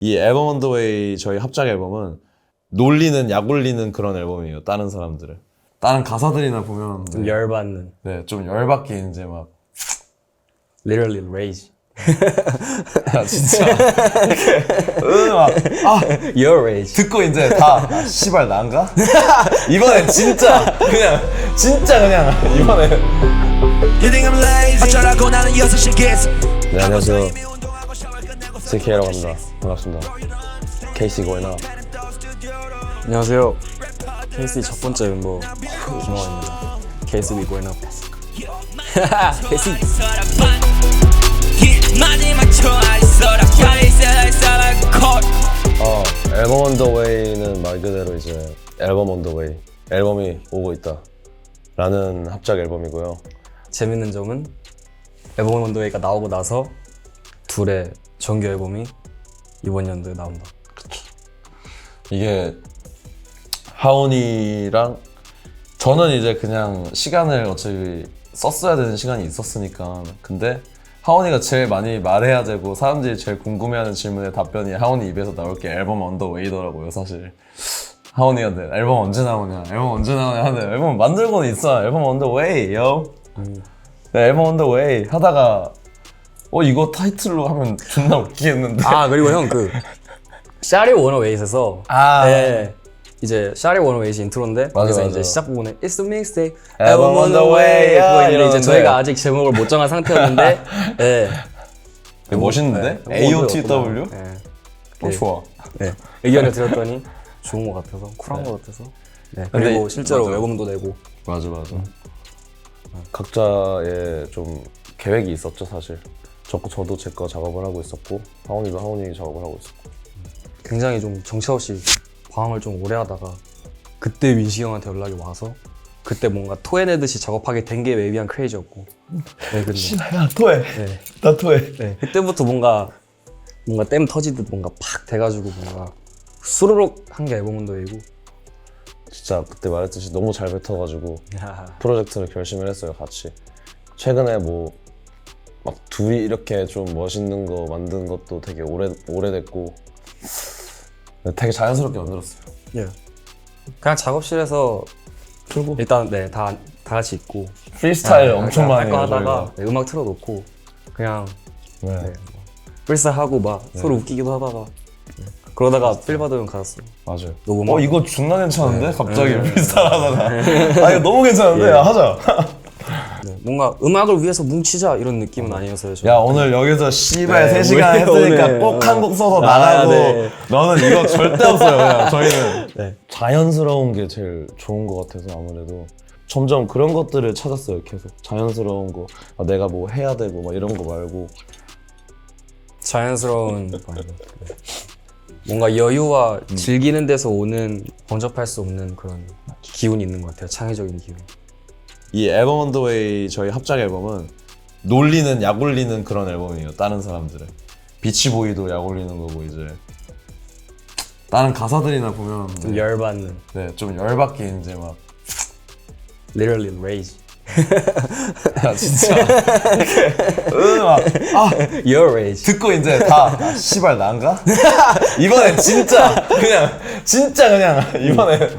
이 앨범 온 더 웨이 저희 합작 앨범은 놀리는 약 올리는 그런 앨범이에요. 다른 사람들을. 다른 가사들이나 보면 좀 열받는. 네, 좀 열받게 이제 막 Literally rage. 아, 진짜 이렇게 막 Your rage. 듣고 이제 다 씨발 난가? 이번엔 진짜 그냥 이번에 어쩌라고 나는 6시 kiss. 네, 안녕하세요. CK라고 합니다. 반갑습니다. KC going up. 안녕하세요. KC 첫 번째 멤버 김하원입니다. KC we going up. KC. 앨범 온 더 웨이는 말 그대로 이제 앨범 온 더 웨이, 앨범이 오고 있다 라는 합작 앨범이고요. 재밌는 점은 앨범 온 더 웨이가 나오고 나서 둘의 정규 앨범이 이번 연도에 나온다. 이게 하온이랑 저는 이제 그냥 시간을 어차피 썼어야 되는 시간이 있었으니까. 근데 하온이가 제일 많이 말해야 되고 사람들이 제일 궁금해하는 질문에 답변이 하온이 입에서 나올 게 앨범 언더 웨이더라고요. 사실 하온이가 네, 앨범 언제 나오냐 하는데 앨범 만들고는 있어. 앨범 언더 웨이 요. 네, 앨범 언더 웨이 하다가 이거 타이틀로 하면 존나 웃기겠는데. 그리고 형 샤리 워너웨이에서 네, 이제 샤리 워너웨이 인트로인데 거기서 이제 시작 부분에 It's the mixtape, Album on the way. 그거 있는데 이제 이러는데. 저희가 아직 제목을 못 정한 상태였는데 네. 멋있는데? 네, AOTW? 네. 좋아. 네. 의견을 드렸더니 좋은 것 같아서 쿨한 것 같아서 네. 그리고 근데 실제로 맞아. 앨범도 내고 맞아. 각자의 좀 계획이 있었죠 사실. 저도 제 거 작업을 하고 있었고 하온이도 하온이 작업을 하고 있었고 굉장히 좀 정처 없이 방황을 좀 오래 하다가 그때 윈시 형한테 연락이 와서 그때 뭔가 토해내듯이 작업하게 된 게 웨이비한 크레이지였고 네, 근데 야 토해. 네. 나 토해. 네, 그때부터 뭔가 땜 터지듯 뭔가 팍 돼가지고 뭔가 수르륵 한 게 앨범 온더 웨이고 진짜 그때 말했듯이 너무 잘 뱉어가지고 프로젝트를 결심을 했어요 같이. 최근에 막 둘이 이렇게 좀 멋있는 거 만든 것도 되게 오래됐고 되게 자연스럽게 만들었어요. 예. 그냥 작업실에서 풀고 일단 네 다 같이 있고 프리스타일 엄청 많이 할거 해요 하다가 네, 음악 틀어놓고 그냥 네. 프리스타일 하고 막 서로 웃기기도 하다가 그러다가 필 받으면 갔어. 맞아요. 녹음하고. 이거 존나 괜찮은데? 갑자기 프리스타일 하다가 이거 너무 괜찮은데? 야, 하자. 네, 뭔가 음악을 위해서 뭉치자 이런 느낌은 아니었어요. 야 오늘 여기서 씨발 네, 3시간 했으니까 오늘, 꼭 한 곡 써서 나가고 네. 너는 이거 절대 없어요. 그냥 저희는 네. 자연스러운 게 제일 좋은 것 같아서 아무래도 점점 그런 것들을 찾았어요. 계속 자연스러운 거 내가 뭐 해야 되고 막 이런 거 말고 자연스러운 뭔가 여유와 즐기는 데서 오는 범접할 수 없는 그런 기운이 있는 것 같아요. 창의적인 기운. 이 앨범 온 더 웨이 저희 합작 앨범은 놀리는 약 올리는 그런 앨범이에요. 다른 사람들을. 비치보이도 약 올리는 거고 이제 다른 가사들이나 보면 좀 열받는. 네, 좀 열받게 이제 막 Literally rage. 아 진짜 이렇게 막 Your rage. 듣고 이제 다 씨발 난가? 이번엔 진짜 그냥 이번에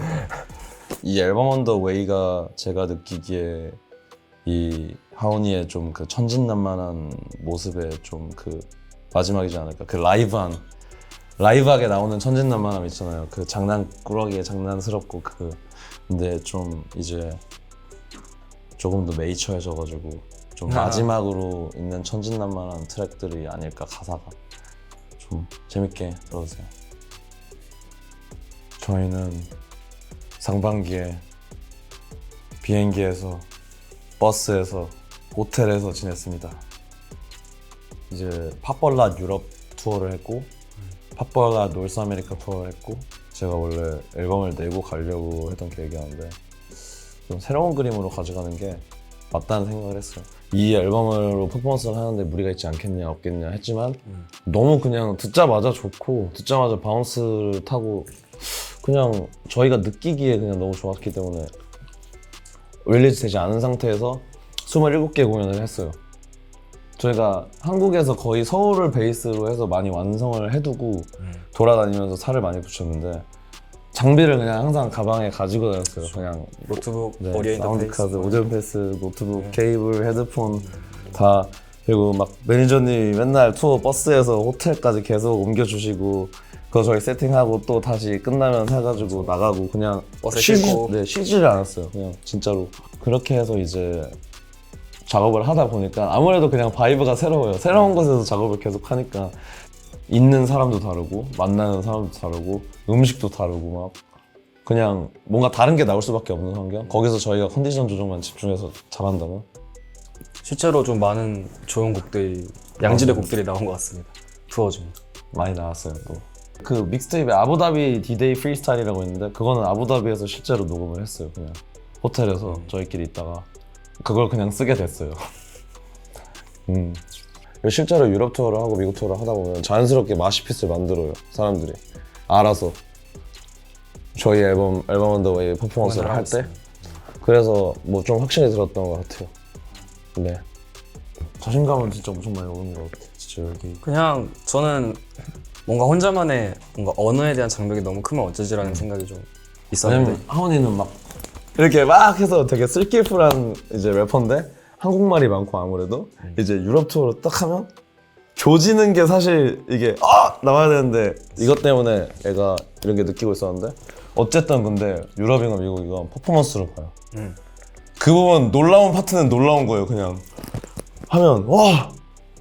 이 앨범 온 더 웨이가 제가 느끼기에 이 하온이의 좀 그 천진난만한 모습에 좀 그 마지막이지 않을까. 그 라이브하게 나오는 천진난만함 있잖아요. 그 장난꾸러기에 장난스럽고 근데 좀 이제 조금 더 메이처해져가지고 좀 마지막으로 있는 천진난만한 트랙들이 아닐까. 가사가 좀 재밌게 들어주세요. 저희는 상반기에 비행기에서 버스에서 호텔에서 지냈습니다. 이제 팝벌라 유럽 투어를 했고 팝벌라 노스 아메리카 투어를 했고 제가 원래 앨범을 내고 가려고 했던 계획이었는데 좀 새로운 그림으로 가져가는 게 맞다는 생각을 했어요. 이 앨범으로 퍼포먼스를 하는데 무리가 있지 않겠냐 없겠냐 했지만 너무 그냥 듣자마자 좋고 듣자마자 바운스를 타고 그냥 저희가 느끼기에 그냥 너무 좋았기 때문에 릴리즈 되지 않은 상태에서 27개 공연을 했어요. 저희가 한국에서 거의 서울을 베이스로 해서 많이 완성을 해두고 돌아다니면서 살을 많이 붙였는데 장비를 그냥 항상 가방에 가지고 다녔어요. 그냥 노트북, 네, 오디오 사운드 인터페이스, 카드, 오디오 인터페이스, 노트북, 케이블, 헤드폰 다. 그리고 막 매니저님이 맨날 투어 버스에서 호텔까지 계속 옮겨주시고 그거 저희 세팅하고 또 다시 끝나면 해가지고 나가고 그냥 버스에 싣고. 쉬지를 않았어요. 그냥 진짜로 그렇게 해서 이제 작업을 하다 보니까 아무래도 그냥 바이브가 새로워요. 새로운 곳에서 작업을 계속 하니까 있는 사람도 다르고 만나는 사람도 다르고 음식도 다르고 막 그냥 뭔가 다른 게 나올 수밖에 없는 환경. 거기서 저희가 컨디션 조정만 집중해서 잘한다면 실제로 좀 많은 좋은 곡들이 양질의 곡들이 나온 것 같습니다. 투어 중에. 많이 나왔어요 또. 그 믹스테이프에 아부다비 디데이 프리스타일이라고 있는데 그거는 아부다비에서 실제로 녹음을 했어요. 그냥 호텔에서 저희끼리 있다가 그걸 그냥 쓰게 됐어요. 실제로 유럽 투어를 하고 미국 투어를 하다 보면 자연스럽게 마시피스를 만들어요. 사람들이 알아서 저희 앨범 On The Way 퍼포먼스를 할 때. 그래서 뭐 좀 확신이 들었던 것 같아요. 네. 자신감은 진짜 엄청 많이 오는 것 같아요. 진짜 여기. 그냥 저는 뭔가 혼자만의 뭔가 언어에 대한 장벽이 너무 크면 어쩌지라는 생각이 좀 있었는데 왜냐면 하원이는 막 이렇게 막 해서 되게 슬기풀한 이제 래퍼인데 한국말이 많고 아무래도 이제 유럽 투어로 딱 하면 조지는 게 사실 이게 나와야 되는데 이것 때문에 애가 이런 게 느끼고 있었는데 어쨌든 근데 유럽이건 미국이건 퍼포먼스로 봐요. 그 부분 놀라운 파트는 놀라운 거예요. 그냥 하면 와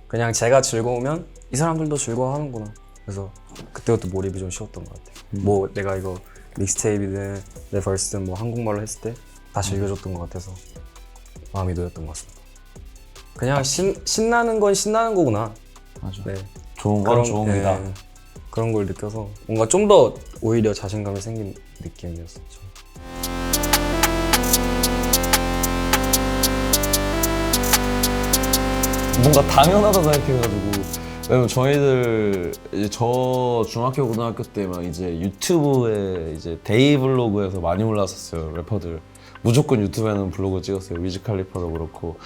그냥 제가 즐거우면 이 사람들도 즐거워하는구나. 그래서 그때부터 몰입이 좀 쉬웠던 것 같아요. 뭐 내가 이거 믹스테이프든 내 버스든 뭐 한국말로 했을 때 다 즐겨줬던 것 같아서 마음이 놓였던 것 같습니다. 그냥 신나는 건 신나는 거구나. 맞아. 네. 좋은 건 좋은 거다. 네, 그런 걸 느껴서 뭔가 좀 더 오히려 자신감이 생긴 느낌이었었죠. 뭔가 당연하다 생각해가지고 왜냐면 저희들 이제 저 중학교 고등학교 때 막 이제 유튜브에 이제 데이 블로그에서 많이 올랐었어요. 래퍼들 무조건 유튜브에는 블로그 찍었어요. 위즈 칼리파도 그렇고.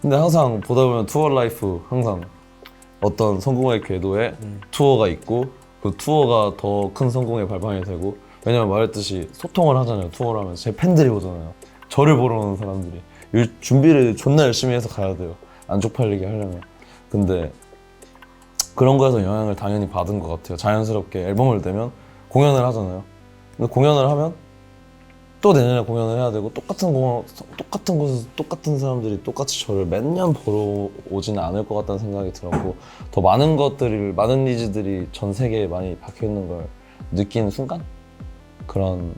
근데 항상 보다 보면 투어 라이프 항상 어떤 성공의 궤도에 투어가 있고 그 투어가 더 큰 성공의 발판이 되고 왜냐면 말했듯이 소통을 하잖아요. 투어를 하면서 제 팬들이 오잖아요. 저를 보러 오는 사람들이 준비를 존나 열심히 해서 가야 돼요. 안 쪽팔리게 하려면. 근데 그런 거에서 영향을 당연히 받은 것 같아요. 자연스럽게 앨범을 내면 공연을 하잖아요. 근데 공연을 하면 또 내년에 공연을 해야 되고 똑같은 곳에서 똑같은 사람들이 똑같이 저를 매년 보러 오지는 않을 것 같다는 생각이 들었고 더 많은 니즈들이 전 세계에 많이 박혀 있는 걸 느낀 순간 그런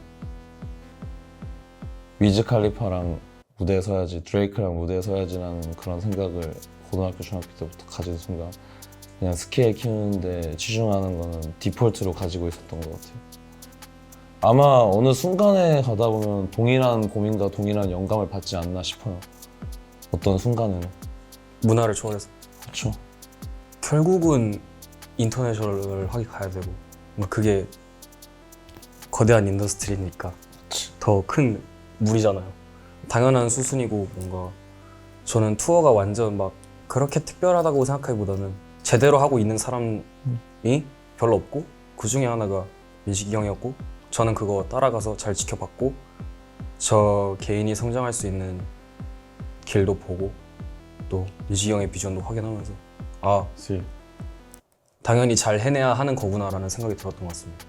위즈 칼리파랑 무대에 서야지, 드레이크랑 무대에 서야지라는 그런 생각을 고등학교, 중학교 때부터 가진 순간 그냥 스케일 키우는데 치중하는 거는 디폴트로 가지고 있었던 것 같아요. 아마 어느 순간에 가다 보면 동일한 고민과 동일한 영감을 받지 않나 싶어요. 어떤 순간에는. 문화를 초월해서 그렇죠. 결국은 인터내셔널을 하게 가야 되고 뭔가 그게 거대한 인더스트리니까 더 큰 물이잖아요. 당연한 수순이고 뭔가 저는 투어가 완전 막 그렇게 특별하다고 생각하기보다는 제대로 하고 있는 사람이 별로 없고 그 중에 하나가 민식이 형이었고 저는 그거 따라가서 잘 지켜봤고 저 개인이 성장할 수 있는 길도 보고 또 민식이 형의 비전도 확인하면서 당연히 잘 해내야 하는 거구나라는 생각이 들었던 것 같습니다.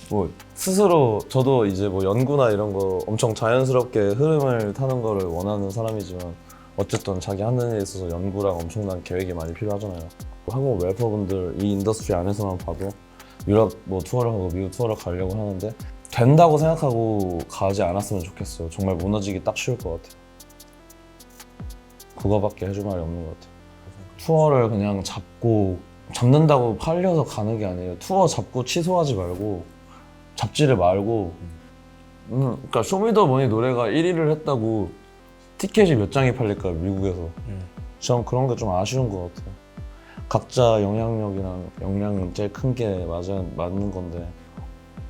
뭐 스스로 저도 이제 뭐 연구나 이런 거 엄청 자연스럽게 흐름을 타는 거를 원하는 사람이지만 어쨌든 자기 하는 일에 있어서 연구랑 엄청난 계획이 많이 필요하잖아요. 한국 래퍼분들 이 인더스트리 안에서만 봐도 유럽 뭐 투어를 하고 미국 투어를 가려고 하는데 된다고 생각하고 가지 않았으면 좋겠어요. 정말 무너지기 딱 쉬울 것 같아요. 그거밖에 해줄 말이 없는 것 같아요. 투어를 그냥 잡는다고 팔려서 가는 게 아니에요. 투어 잡고 취소하지 말고 잡지를 말고 그러니까 쇼미더머니 노래가 1위를 했다고 티켓이 몇 장이 팔릴까요, 미국에서. 전 그런 게 좀 아쉬운 것 같아요. 각자 영향력이랑 역량이 제일 큰 게 맞는 건데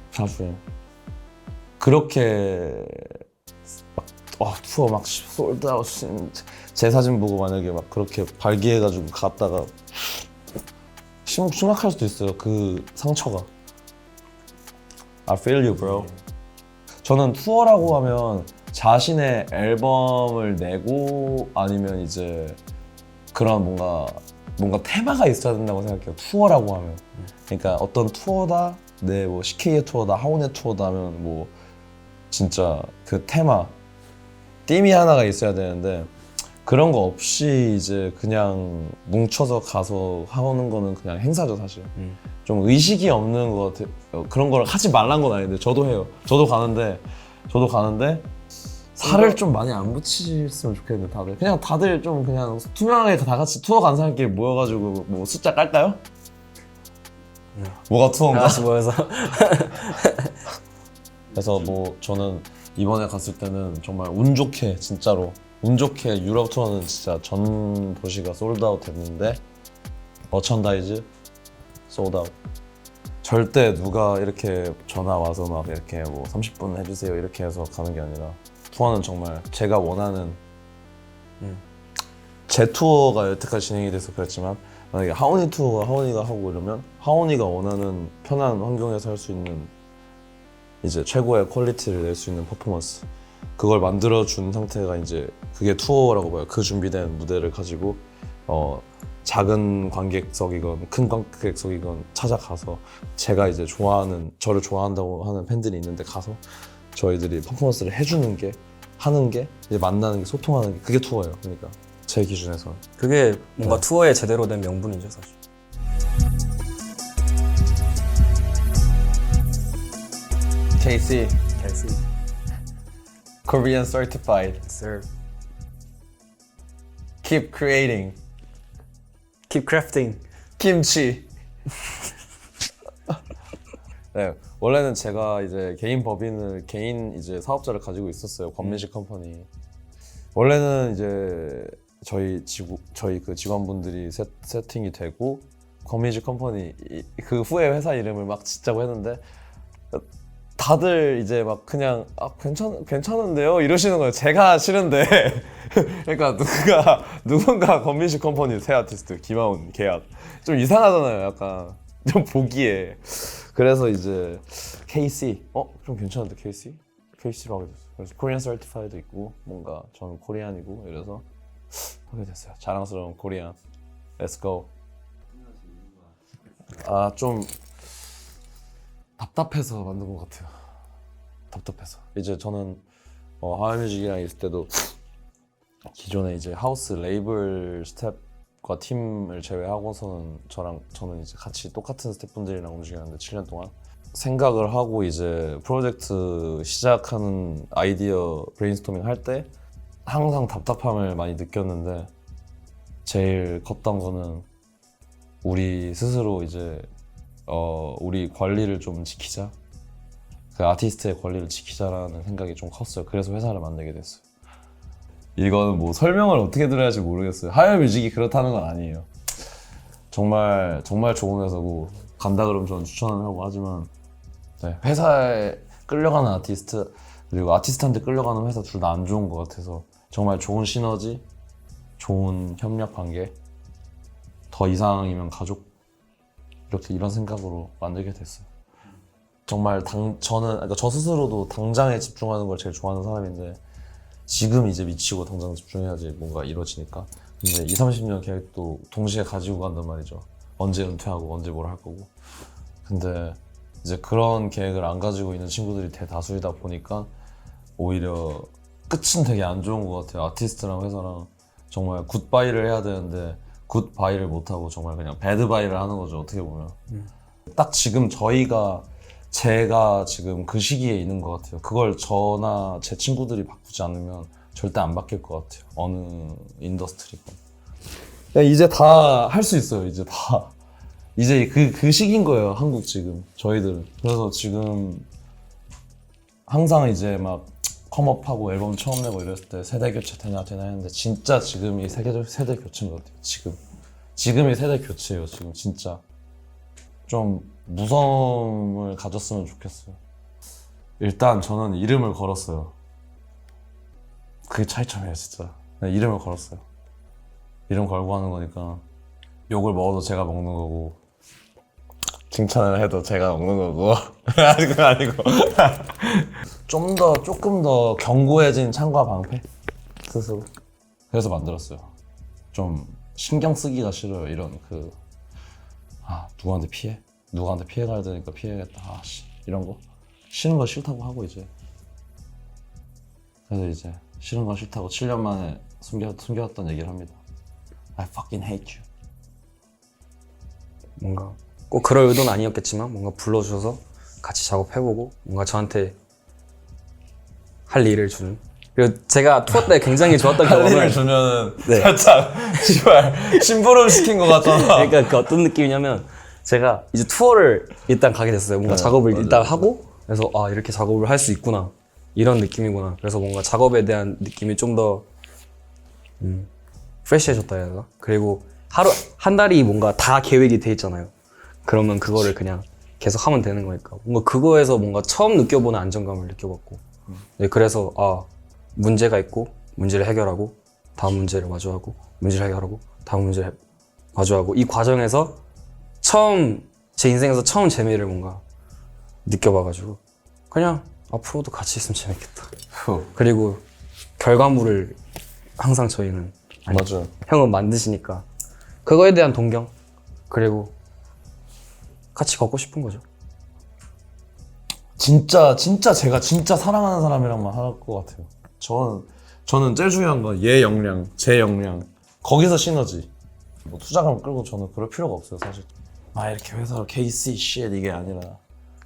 사실 그렇게 막 투어 막 솔드아웃 제 사진 보고 만약에 막 그렇게 발기해가지고 갔다가 심각할 수도 있어요. 그 상처가. I feel you, bro. 저는 투어라고 하면 자신의 앨범을 내고 아니면 이제 그런 뭔가 테마가 있어야 된다고 생각해요. 투어라고 하면. 그러니까 어떤 투어다, 네, 뭐 CK의 투어다, 하온의 투어다 하면 뭐 진짜 그 테마, 띠미 하나가 있어야 되는데 그런 거 없이 이제 그냥 뭉쳐서 가서 하는 거는 그냥 행사죠, 사실. 좀 의식이 없는 것 같아요. 그런 걸 하지 말란 건 아닌데 저도 해요. 저도 가는데 살을 좀 많이 안 붙이셨으면 좋겠는데 다들 좀 그냥 투명하게 다 같이 투어 간 사람끼리 모여가지고 뭐 숫자 깔까요? 뭐가 투어인가? 같이 모여서 그래서 뭐 저는 이번에 갔을 때는 정말 운 좋게 진짜로 운 좋게 유럽 투어는 진짜 전 도시가 솔드아웃 됐는데 머천다이즈 솔드아웃. 절대 누가 이렇게 전화 와서 막 이렇게 뭐 30분 해주세요 이렇게 해서 가는 게 아니라 투어는 정말 제가 원하는 제 투어가 여태까지 진행이 돼서 그랬지만 만약에 하온이 투어가 하온이가 하고 이러면 하온이가 원하는 편한 환경에서 할 수 있는 이제 최고의 퀄리티를 낼 수 있는 퍼포먼스 그걸 만들어준 상태가 이제 그게 투어라고 봐요. 그 준비된 무대를 가지고 작은 관객석이건 큰 관객석이건 찾아가서 제가 이제 좋아하는 저를 좋아한다고 하는 팬들이 있는데 가서 저희들이 퍼포먼스를 해주는 게 하는 게 이제 만나는 게 소통하는 게 그게 투어예요. 그러니까 제 기준에서 그게 뭔가 투어의 제대로 된 명분이죠, 사실. KC 갤스, Korean Certified sir. Keep Creating Keep crafting. 김치. 네, 원래는 제가 이제 개인 이제 사업자를 가지고 있었어요. 권민식 컴퍼니. 원래는 이제 저희 그 직원분들이 세팅이 되고 권민식 컴퍼니 그 후에 회사 이름을 막 짓자고 했는데 다들 이제 막 그냥 괜찮은데요 이러시는 거예요. 제가 싫은데 그러니까 누군가 권민식 컴퍼니 새 아티스트 김하온 계약 좀 이상하잖아요. 약간 좀 보기에. 그래서 이제 KC 좀 괜찮은데 KC로 하게 됐어요. 그래서 코리안 서티파이도 있고 뭔가 저는 코리안이고 이래서 하게 됐어요. 자랑스러운 코리안. Let's go. 좀 답답해서 만든 것 같아요. 답답해서. 이제 저는 하이뮤직이랑 있을 때도 기존에 이제 하우스 레이블 스텝과 팀을 제외하고서는 저는 이제 같이 똑같은 스태프분들이랑 움직였는데 7년 동안 생각을 하고 이제 프로젝트 시작하는 아이디어 브레인스토밍 할 때 항상 답답함을 많이 느꼈는데 제일 컸던 거는 우리 스스로 이제 우리 권리를 좀 지키자. 그 아티스트의 권리를 지키자라는 생각이 좀 컸어요. 그래서 회사를 만들게 됐어요. 이거는 뭐 설명을 어떻게 드려야 할지 모르겠어요. 하이뮤직이 그렇다는 건 아니에요. 정말 좋은 회사고 간다 그러면 저는 추천을 하고 하지만 네, 회사에 끌려가는 아티스트 그리고 아티스트한테 끌려가는 회사 둘 다 안 좋은 것 같아서 정말 좋은 시너지, 좋은 협력 관계, 더 이상이면 가족 이런 생각으로 만들게 됐어요. 정말 그러니까 저 스스로도 당장에 집중하는 걸 제일 좋아하는 사람인데 지금 이제 미치고 당장 집중해야지 뭔가 이루어지니까. 근데 20-30년 계획도 동시에 가지고 간단 말이죠. 언제 은퇴하고 언제 뭘 할 거고. 근데 이제 그런 계획을 안 가지고 있는 친구들이 대다수이다 보니까 오히려 끝은 되게 안 좋은 것 같아요. 아티스트랑 회사랑 정말 굿바이를 해야 되는데 굿바이를 못하고 정말 그냥 배드바이를 하는 거죠. 어떻게 보면. 딱 지금 제가 지금 그 시기에 있는 것 같아요. 그걸 저나 제 친구들이 바꾸지 않으면 절대 안 바뀔 것 같아요. 어느 인더스트리건. 이제 다 할 수 있어요. 이제 다. 이제 그 시기인 거예요. 한국 지금 저희들은. 그래서 지금 항상 이제 막 컴업하고 앨범 처음 내고 이랬을 때 세대 교체 되나 했는데 진짜 지금이 세대 교체인 것 같아요. 지금이 세대 교체예요. 지금 진짜 좀 무서움을 가졌으면 좋겠어요. 일단 저는 이름을 걸었어요. 그게 차이점이에요 진짜. 그냥 이름을 걸었어요. 이름 걸고 하는 거니까 욕을 먹어도 제가 먹는 거고 칭찬을 해도 제가 먹는 거고 그건 아니고 조금 더 견고해진 창과 방패 스스로. 그래서 만들었어요. 좀 신경 쓰기가 싫어요. 이런 누구한테 피해 가야 되니까 피해야겠다. 이런 거 싫은 거 싫다고 하고 이제. 그래서 이제 싫은 건 싫다고 7년 만에 숨겨왔던 얘기를 합니다. I fucking hate you. 뭔가 꼭 그럴 의도는 아니었겠지만 뭔가 불러주셔서 같이 작업해보고 뭔가 저한테 할 일을 주는. 그리고 제가 투어 때 굉장히 좋았던 할 일을 경험은 주면은 네. 살짝 심부름 시킨 것 같잖아. 그러니까 그 어떤 느낌이냐면 제가 이제 투어를 일단 가게 됐어요. 뭔가 작업을 맞아요. 일단 하고 그래서 이렇게 작업을 할 수 있구나 이런 느낌이구나. 그래서 뭔가 작업에 대한 느낌이 좀 더 프레시해졌다 해야 되나? 그리고 한 달이 뭔가 다 계획이 돼 있잖아요. 그러면 그거를 그냥 계속 하면 되는 거니까 뭔가 그거에서 뭔가 처음 느껴보는 안정감을 느껴봤고 네, 그래서 문제가 있고 문제를 해결하고 다음 문제를 마주하고 문제를 해결하고 다음 문제를 마주하고 이 과정에서 제 인생에서 처음 재미를 뭔가 느껴봐가지고 그냥 앞으로도 같이 있으면 재밌겠다. 그리고 결과물을 항상 저희는 맞아요. 형은 만드시니까 그거에 대한 동경 그리고 같이 걷고 싶은 거죠. 진짜 제가 진짜 사랑하는 사람이랑만 할 것 같아요. 저는 제일 중요한 건 얘 역량, 제 역량 거기서 시너지. 뭐 투자금 끌고 저는 그럴 필요가 없어요 사실. 이렇게 회사로 KC shit 이게 아니라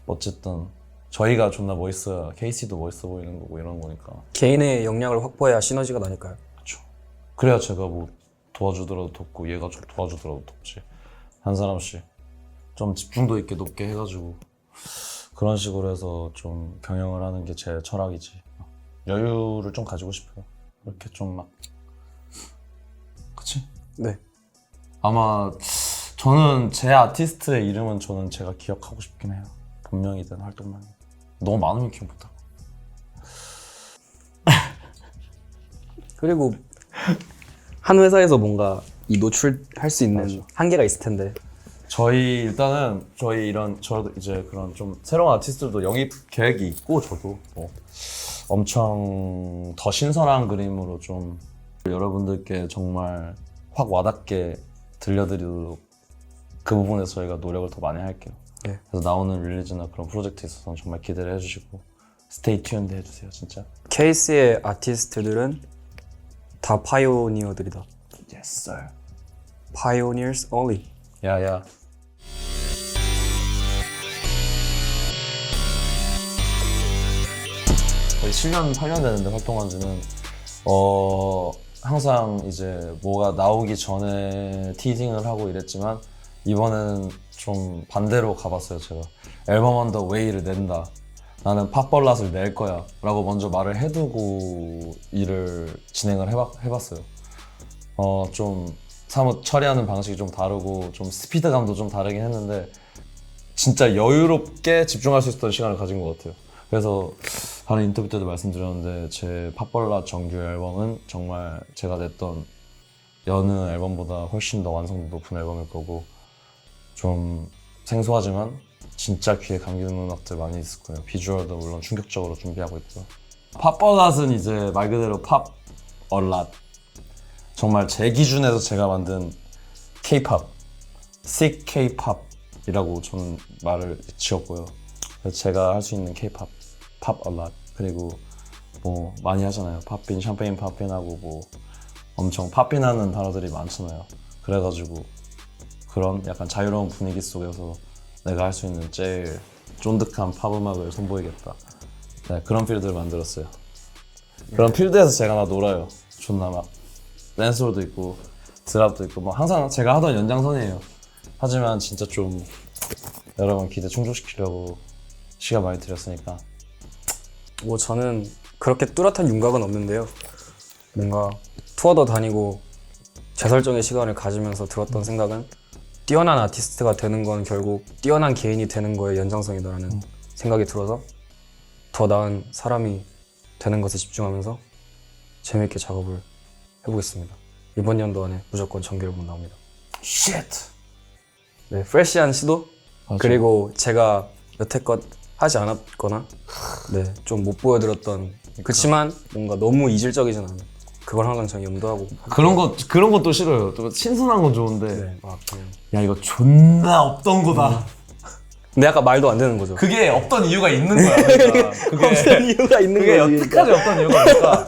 어쨌든 저희가 존나 멋있어야 KC도 멋있어 보이는 거고 이런 거니까. 개인의 역량을 확보해야 시너지가 나니까요. 그렇죠. 그래야 제가 뭐 도와주더라도 돕고 얘가 좀 도와주더라도 돕지. 한 사람씩 좀 집중도 있게 높게 해가지고 그런 식으로 해서 좀 경영을 하는 게 제 철학이지. 여유를 좀 가지고 싶어요. 이렇게 좀 막 그치? 네. 아마 저는 제 아티스트의 이름은 저는 제가 기억하고 싶긴 해요. 본명이든 활동명이든. 너무 많으면 기억 못하고. 그리고 한 회사에서 뭔가 이 노출할 수 있는 맞아. 한계가 있을 텐데 일단은 저도 이제 그런 좀 새로운 아티스트들도 영입 계획이 있고 저도 뭐 엄청 더 신선한 그림으로 좀 여러분들께 정말 확 와닿게 들려드리도록 그 부분에서 저희가 노력을 더 많이 할게요. 네. 그래서 나오는 릴리즈나 그런 프로젝트에 있어서는 정말 기대를 해주시고 스테이 튜언드 해주세요 진짜. 케이스의 아티스트들은 다 파이오니어들이다. Yes sir. Pioneers only. 야야. 거의 7년, 8년 되는데 활동한 지는 항상 이제 뭐가 나오기 전에 티징을 하고 이랬지만 이번에는 좀 반대로 가봤어요. 제가 앨범 on the way를 낸다, 나는 팝벌랏을 낼 거야 라고 먼저 말을 해두고 일을 진행을 해봤어요. 좀 사뭇 처리하는 방식이 좀 다르고 좀 스피드감도 좀 다르긴 했는데 진짜 여유롭게 집중할 수 있었던 시간을 가진 것 같아요. 그래서 다른 인터뷰 때도 말씀드렸는데 제 팝벌랏 정규 앨범은 정말 제가 냈던 여느 앨범보다 훨씬 더 완성도 높은 앨범일 거고 좀 생소하지만 진짜 귀에 감기는 음악들 많이 있을 거예요. 비주얼도 물론 충격적으로 준비하고 있고요. 팝벌랏은 이제 말 그대로 팝얼랏, 정말 제 기준에서 제가 만든 K-pop, sick K-pop이라고 저는 말을 지었고요. 그래서 제가 할 수 있는 K-pop, 팝얼랏, 그리고 뭐 많이 하잖아요. 팝빈, 샴페인 팝빈하고 뭐 엄청 팝빈하는 단어들이 많잖아요. 그래가지고 그런 약간 자유로운 분위기 속에서 내가 할 수 있는 제일 쫀득한 팝 음악을 선보이겠다. 네, 그런 필드를 만들었어요. 그런 필드에서 제가 막 놀아요. 존나 막 댄스홀도 있고 드랍도 있고 뭐 항상 제가 하던 연장선이에요. 하지만 진짜 좀 여러분 기대 충족시키려고 시간 많이 들였으니까. 뭐 저는 그렇게 뚜렷한 윤곽은 없는데요. 뭔가 투어도 다니고 재설정의 시간을 가지면서 들었던 생각은 뛰어난 아티스트가 되는 건 결국 뛰어난 개인이 되는 거에 연장선이다라는 생각이 들어서 더 나은 사람이 되는 것에 집중하면서 재밌게 작업을 해보겠습니다. 이번 연도 안에 무조건 정규 앨범 나옵니다. Shit. 네, 프레시한 시도 맞아. 그리고 제가 여태껏 하지 않았거나 네, 좀 못 보여드렸던 그렇지만 뭔가 너무 이질적이진 않은 그걸 항상 저는 염두하고 그런 것도 싫어요. 또 신선한 건 좋은데. 네, 막 그냥 야 이거 존나 없던 거다. 근데 약간 말도 안 되는 거죠. 그게 없던 이유가 있는 거야. 그러니까. 그게 이유가 있는 그게 거지. 여태까지 없던 이유가 뭘까?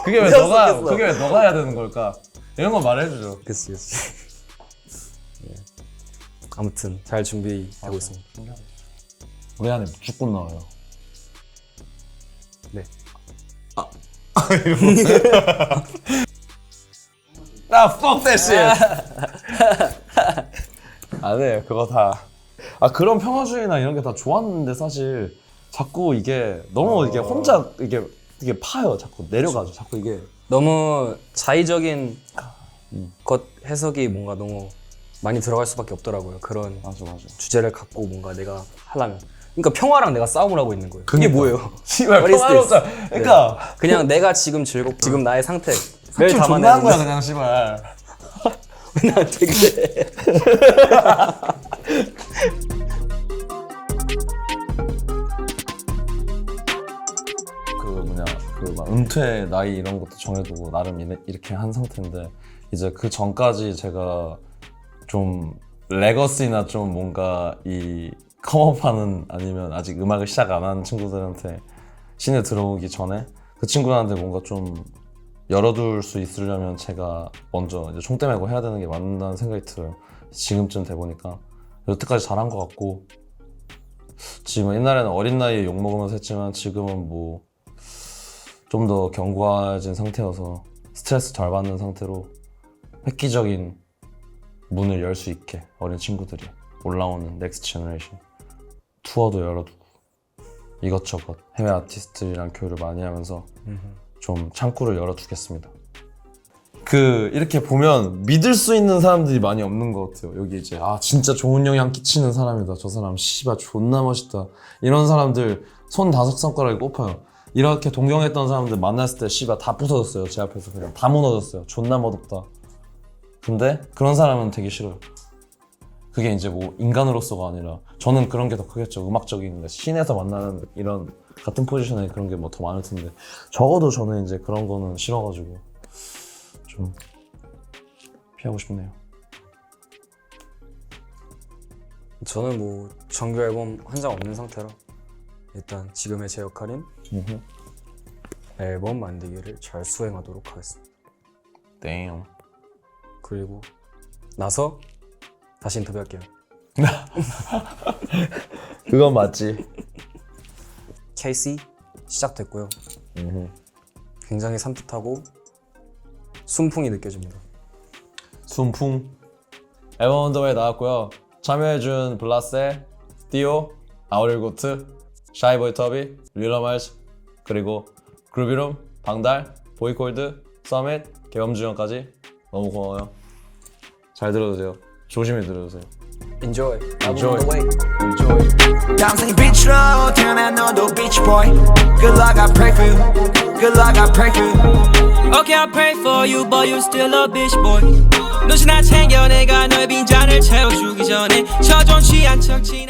그게 왜 미쳤어. 그게 왜 너가 해야 되는 걸까? 이런 거 말해주죠. 그치. 네. 아무튼 잘 준비되고 있습니다. 우리 안에 무조건 나와요. 네. fuck that shit. 안 해, 그거 다. 그런 평화주의나 이런 게 다 좋았는데 사실 자꾸 이게 너무 이게 혼자 이게 파요. 자꾸 내려가죠. 자꾸 이게. 너무 자의적인 것 해석이 뭔가 너무 많이 들어갈 수밖에 없더라고요. 그런 맞아. 주제를 갖고 뭔가 내가 하려면. 그러니까 평화랑 내가 싸움을 하고 있는 거예요. 그러니까. 이게 뭐예요? 씨발 What is this? 평화롭자. 그러니까. 그냥 내가 지금 즐겁고 지금 나의 상태를 좀 존나 한 담아내는 거야 그냥 씨발. 나한테 그래. 막 은퇴 나이 이런 것도 정해두고 나름 이렇게 한 상태인데 이제 그 전까지 제가 좀 레거시나 좀 뭔가 이 컴업하는 아니면 아직 음악을 시작 안 한 친구들한테 신에 들어오기 전에 그 친구들한테 뭔가 좀 열어둘 수 있으려면 제가 먼저 이제 총대 메고 해야 되는 게 맞는다는 생각이 들어요. 지금쯤 돼 보니까 여태까지 잘한 것 같고 지금 옛날에는 어린 나이에 욕 먹으면서 했지만 지금은 뭐 좀 더 견고해진 상태여서 스트레스 덜 받는 상태로 획기적인 문을 열 수 있게 어린 친구들이 올라오는 넥스트 제너레이션 투어도 열어두고 이것저것 해외 아티스트들이랑 교류를 많이 하면서 좀 창구를 열어두겠습니다. 이렇게 보면 믿을 수 있는 사람들이 많이 없는 것 같아요. 여기 이제 진짜 좋은 영향 끼치는 사람이다. 저 사람 씨발 존나 멋있다. 이런 사람들 손 5손가락에 꼽아요. 이렇게 동경했던 사람들 만났을 때 씨발 다 부서졌어요. 제 앞에서 그냥 다 무너졌어요. 존나 멋없다. 근데 그런 사람은 되게 싫어요. 그게 이제 뭐 인간으로서가 아니라 저는 그런 게 더 크겠죠. 음악적인 신에서 만나는 이런 같은 포지션에 그런 게 뭐 더 많을 텐데 적어도 저는 이제 그런 거는 싫어가지고 좀 피하고 싶네요. 저는 뭐 정규 앨범 한 장 없는 상태라 일단 지금의 제 역할인 앨범 만들기를 잘 수행하도록 하겠습니다. Damn. 그리고 나서 다시 인터뷰할게요. 그건 맞지. KC 시작됐고요. 굉장히 산뜻하고 순풍이 느껴집니다. 순풍. 앨범 언더웨이 나왔고요. 참여해준 블라세, 띠오, 아우릴고트, 샤이보이 터비, 윌러말스, 그리고 그루비룸, 방달, 보이콜드, 서밋, 개범주연까지 너무 고마워요. 잘 들어주세요. 조심히 들어주세요. Enjoy. Enjoy. Enjoy. 당신이 빛으로 태어난 너도 beach boy. Good luck, I pray for you. Good luck, I pray for you. Okay, I pray for you, but you still a bitch boy. 눈치 나 챙겨 내가 널 빈잔을 채워주기 전에 처좀 취한 척 지나